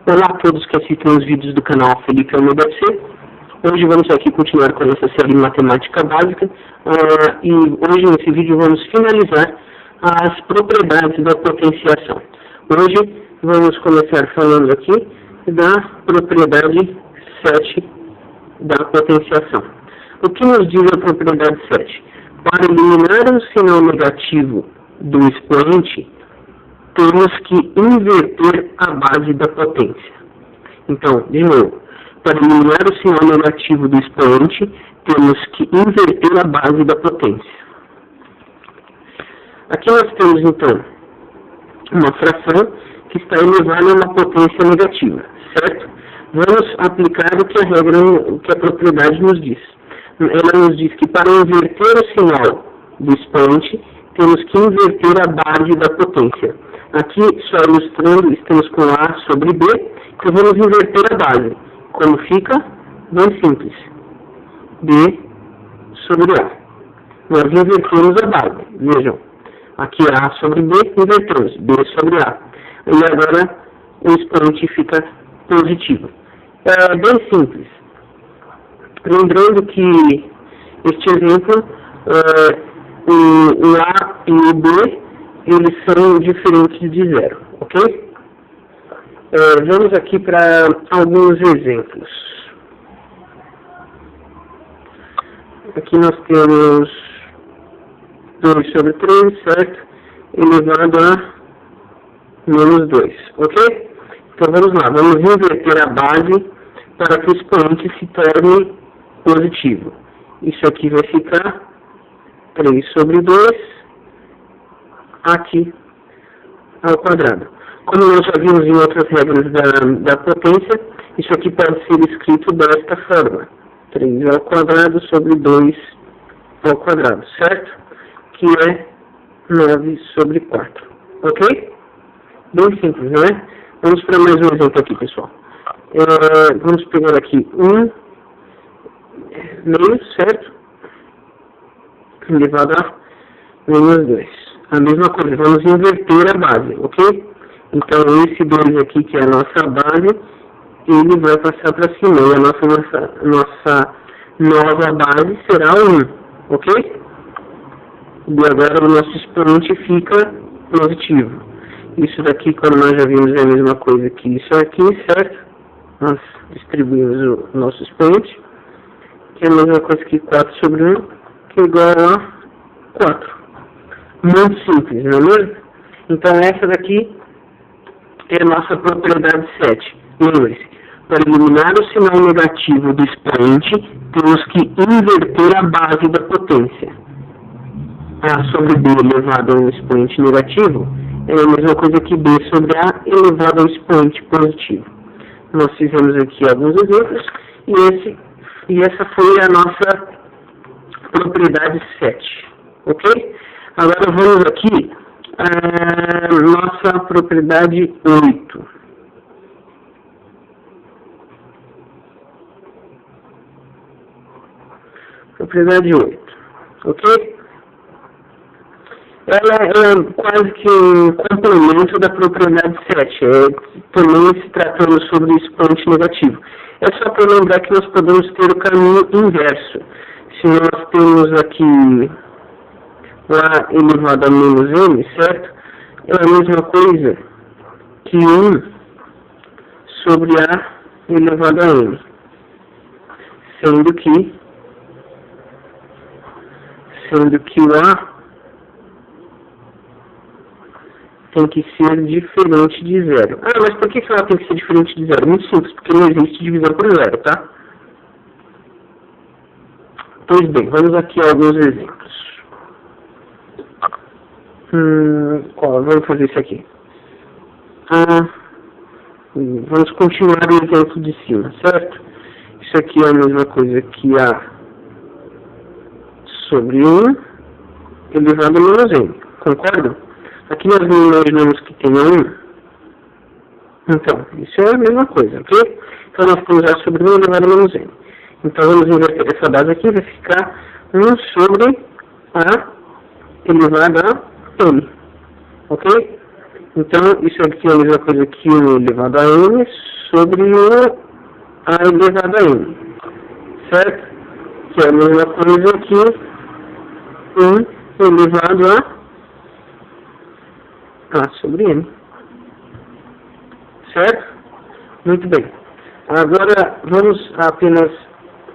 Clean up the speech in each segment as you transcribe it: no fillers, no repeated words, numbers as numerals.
Olá a todos que assistem os vídeos do canal Felipe MDC. Hoje vamos aqui continuar com a nossa série Matemática Básica e hoje nesse vídeo vamos finalizar as propriedades da potenciação. Hoje vamos começar falando aqui da propriedade 7 da potenciação. O que nos diz a propriedade 7? Para eliminar um sinal negativo do expoente, temos que inverter a base da potência. Então, de novo, para eliminar o sinal negativo do expoente, temos que inverter a base da potência. Aqui nós temos, então, uma fração que está elevada a uma potência negativa, certo? Vamos aplicar o que a propriedade nos diz. Ela nos diz que para inverter o sinal do expoente, temos que inverter a base da potência. Aqui, só ilustrando, estamos com A sobre B, então vamos inverter a base. Como fica? Bem simples. B sobre A. Nós invertemos a base. Vejam, aqui A sobre B, invertemos. B sobre A. E agora o expoente fica positivo. É bem simples. Lembrando que este exemplo, o A e o B, eles são diferentes de zero, ok? Vamos aqui para alguns exemplos. Aqui nós temos 2 sobre 3, certo? Elevado a menos 2, ok? Então vamos lá, vamos inverter a base para que o expoente se torne positivo. Isso aqui vai ficar 3 sobre 2 aqui ao quadrado. Como nós já vimos em outras regras da potência, isso aqui pode ser escrito desta forma: 3 ao quadrado sobre 2 ao quadrado, certo? Que é 9 sobre 4. Ok? Bem simples, não é? Vamos para mais um exemplo aqui, pessoal. Vamos pegar aqui 1 meio, certo? Elevado a menos 2. A mesma coisa, vamos inverter a base, ok? Então, esse 2 aqui, que é a nossa base, ele vai passar para cima. E a nossa nova base será 1, ok? E agora o nosso expoente fica positivo. Isso daqui, como nós já vimos, é a mesma coisa que isso aqui, certo? Nós distribuímos o nosso expoente, que é a mesma coisa que 4 sobre 1, que é igual a 4. Muito simples, não é mesmo? Então essa daqui é a nossa propriedade 7. Lembre-se, para eliminar o sinal negativo do expoente, temos que inverter a base da potência. A sobre B elevado a um expoente negativo é a mesma coisa que B sobre A elevado a um expoente positivo. Nós fizemos aqui alguns exemplos e essa foi a nossa propriedade 7. Ok? Agora vamos aqui à nossa propriedade 8. Propriedade 8. Ok? Ela é quase que um complemento da propriedade 7. Também se tratando sobre o expoente negativo. É só para lembrar que nós podemos ter o caminho inverso. Se nós temos aqui A elevado a menos M, certo? É a mesma coisa que 1 sobre A elevado a M. Sendo que o A tem que ser diferente de zero. Ah, mas por que ela tem que ser diferente de zero? Muito simples, porque não existe divisão por zero, tá? Pois bem, vamos aqui a alguns exemplos. Vamos fazer isso aqui. Vamos continuar o exemplo de cima, certo? Isso aqui é a mesma coisa que A sobre 1 elevado a menos M. Concordam? Aqui nós não imaginamos que tenha 1. Então, isso é a mesma coisa, ok? Então nós temos A sobre 1 elevado a menos M. Então vamos inverter essa base aqui, vai ficar 1 sobre A elevado a M. Ok? Então, isso aqui é a mesma coisa que 1 elevado a n sobre 1 a elevado a n, certo? Que é a mesma coisa que 1 elevado a sobre n, certo? Muito bem. Agora, vamos apenas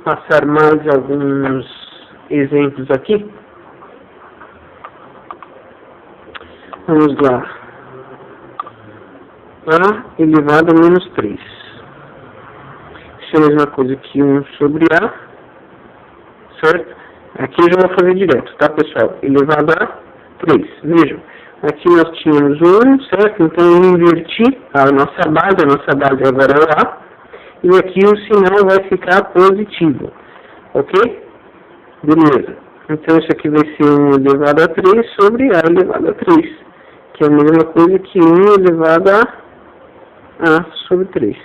passar mais alguns exemplos aqui. Vamos lá. A elevado a menos 3. Isso é a mesma coisa que 1 sobre A, certo? Aqui eu já vou fazer direto, tá, pessoal? Elevado a 3. Vejam, aqui nós tínhamos 1, certo? Então eu inverti a nossa base agora é o A, e aqui o sinal vai ficar positivo, ok? Beleza. Então isso aqui vai ser 1 elevado a 3 sobre A elevado a 3, que é a mesma coisa que 1 elevado a sobre 3.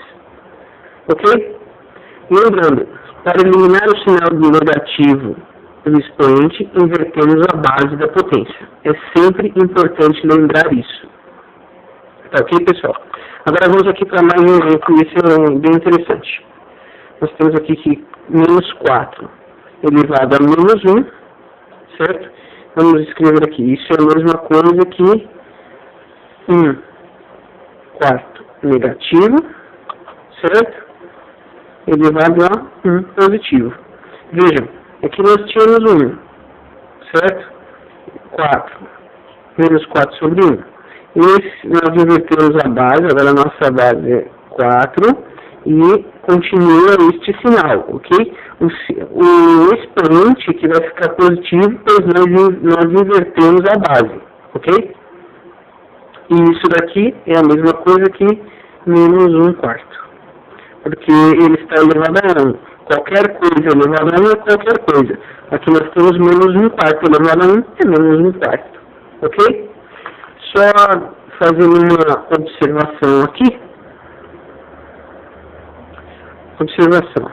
Ok? Lembrando, para eliminar o sinal do negativo do expoente, invertemos a base da potência. É sempre importante lembrar isso. Tá ok, pessoal? Agora vamos aqui para mais um exemplo, esse é bem interessante. Nós temos aqui que menos 4 elevado a menos 1, certo? Vamos escrever aqui, isso é a mesma coisa que 1 quarto negativo, certo? Elevado a 1 positivo. Vejam, aqui nós tínhamos 1, certo? 4, menos 4 sobre 1. E nós invertemos a base, agora a nossa base é 4, e continua este sinal, ok? O expoente que vai ficar positivo, pois nós invertemos a base, ok? E isso daqui é a mesma coisa que menos 1 quarto, porque ele está elevado a 1. Qualquer coisa elevado a 1 é qualquer coisa. Aqui nós temos menos 1 quarto elevado a 1 é menos 1 quarto, ok? Só fazendo uma observação aqui. Observação.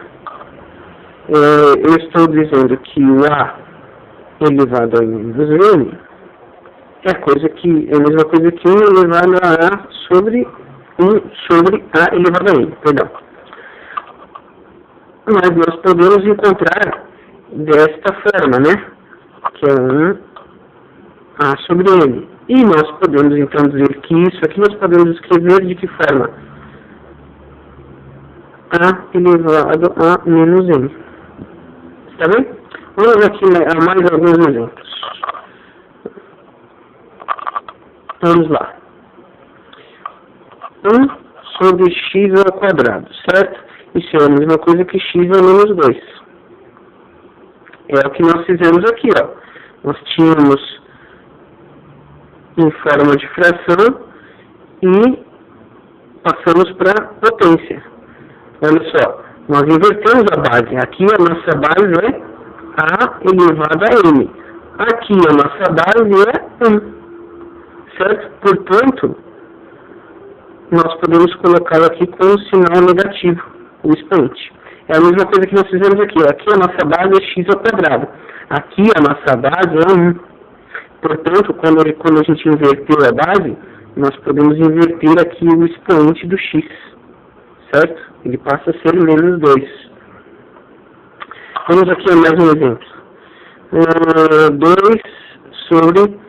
Eu estou dizendo que o A elevado a menos n é a mesma coisa que 1 elevado a A sobre 1 sobre A elevado a n, perdão. Mas nós podemos encontrar desta forma, né? Que é 1 A sobre n. E nós podemos então dizer que isso aqui nós podemos escrever de que forma? A elevado a menos n. Tá bem? Vamos aqui a mais alguns exemplos. Vamos lá. 1 sobre x ao quadrado, certo? Isso é a mesma coisa que x a menos 2. É o que nós fizemos aqui, ó. Nós tínhamos em forma de fração e passamos para potência. Olha só, nós invertemos a base. Aqui a nossa base é A elevado a n. Aqui a nossa base é 1. Certo? Portanto, nós podemos colocá-lo aqui com um sinal negativo, o expoente. É a mesma coisa que nós fizemos aqui. Aqui a nossa base é x ao quadrado. Aqui a nossa base é 1. Portanto, quando a gente inverteu a base, nós podemos inverter aqui o expoente do x. Certo? Ele passa a ser menos 2. Vamos aqui a mais um exemplo. 2 sobre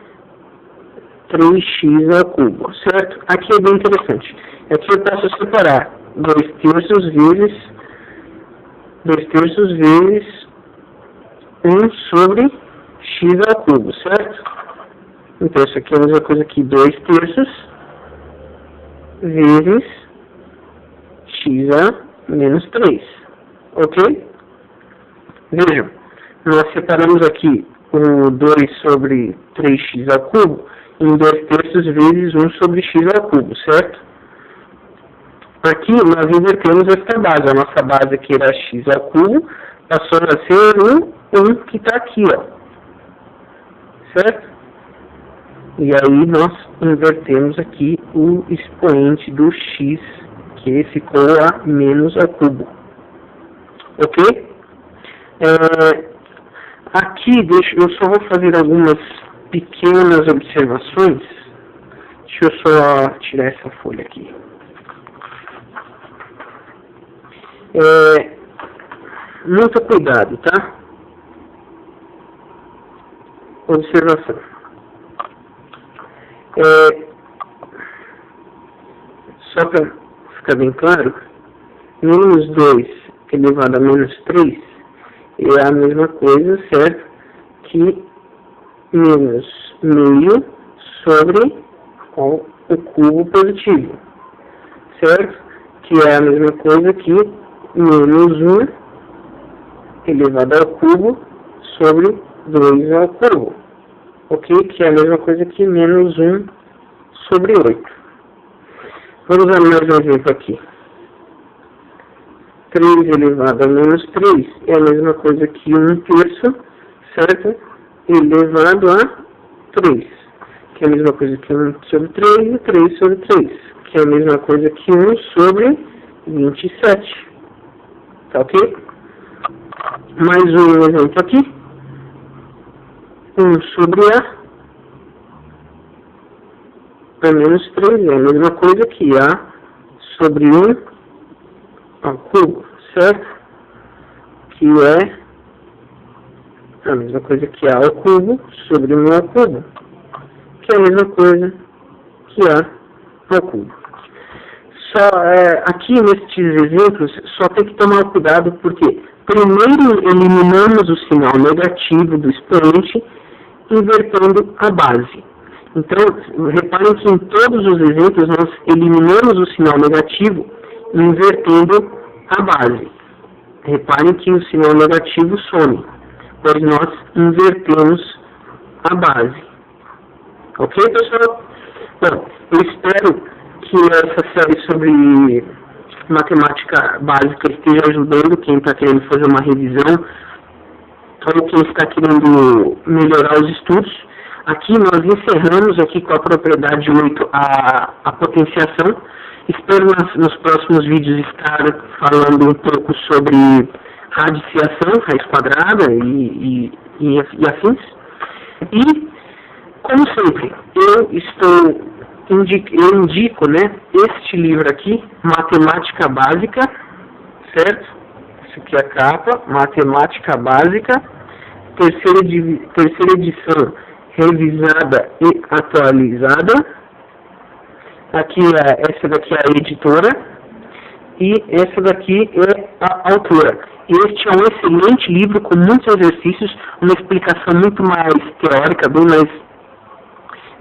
3x ao cubo, certo? Aqui é bem interessante. Aqui eu posso separar 2/3 vezes 1 sobre x ao cubo, certo? Então isso aqui é a mesma coisa que 2/3 vezes x a menos 3, ok? Vejam, nós separamos aqui o 2 sobre 3x ao cubo em 2/3 vezes 1 sobre x ao cubo, certo? Aqui nós invertemos esta base. A nossa base aqui era x ao cubo, passou a ser 1 que está aqui, ó. Certo? E aí nós invertemos aqui o expoente do x, que ficou a menos ao cubo. Ok? Aqui, eu só vou fazer algumas pequenas observações. Deixa eu só tirar essa folha aqui. Muito cuidado, tá? Observação. Só para ficar bem claro, menos 2 elevado a menos 3 é a mesma coisa, certo? Que menos meio sobre o cubo positivo, certo? Que é a mesma coisa que menos 1 elevado ao cubo sobre 2 ao cubo, ok? Que é a mesma coisa que menos 1 sobre 8. Vamos usar mais um exemplo aqui. 3 elevado a menos 3 é a mesma coisa que 1/3, certo? Elevado a 3, que é a mesma coisa que 1 sobre 3 e 3 sobre 3, que é a mesma coisa que 1 sobre 27. Tá ok? Mais um exemplo aqui. 1 sobre a menos 3 é a mesma coisa que A sobre 1 ao cubo, certo? Que é a mesma coisa que A ao cubo sobre 1 ao cubo, que é a mesma coisa que A ao cubo. Só aqui nestes exemplos, só tem que tomar cuidado porque primeiro eliminamos o sinal negativo do expoente invertendo a base. Então, reparem que em todos os exemplos nós eliminamos o sinal negativo invertendo a base. Reparem que o sinal negativo some, pois nós invertemos a base. Ok, pessoal? Bom, eu espero que essa série sobre matemática básica esteja ajudando quem está querendo fazer uma revisão ou quem está querendo melhorar os estudos. Aqui nós encerramos aqui com a propriedade 8 a potenciação. Espero nos próximos vídeos estar falando um pouco sobre radiciação, raiz quadrada e afins. E, como sempre, eu indico, né, este livro aqui, Matemática Básica, certo? Isso aqui é a capa, Matemática Básica, terceira edição, revisada e atualizada. Aqui essa daqui é a editora e essa daqui é a autora. Este é um excelente livro com muitos exercícios, uma explicação muito mais teórica, bem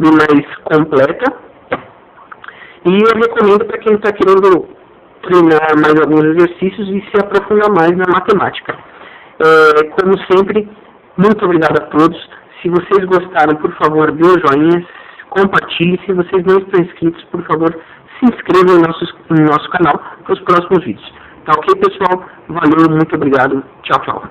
mais completa. E eu recomendo para quem está querendo treinar mais alguns exercícios e se aprofundar mais na matemática. Como sempre, muito obrigado a todos. Se vocês gostaram, por favor, dê o joinha, compartilhe. Se vocês não estão inscritos, por favor, se inscrevam em nosso canal para os próximos vídeos. Tá ok, pessoal? Valeu, muito obrigado. Tchau, tchau.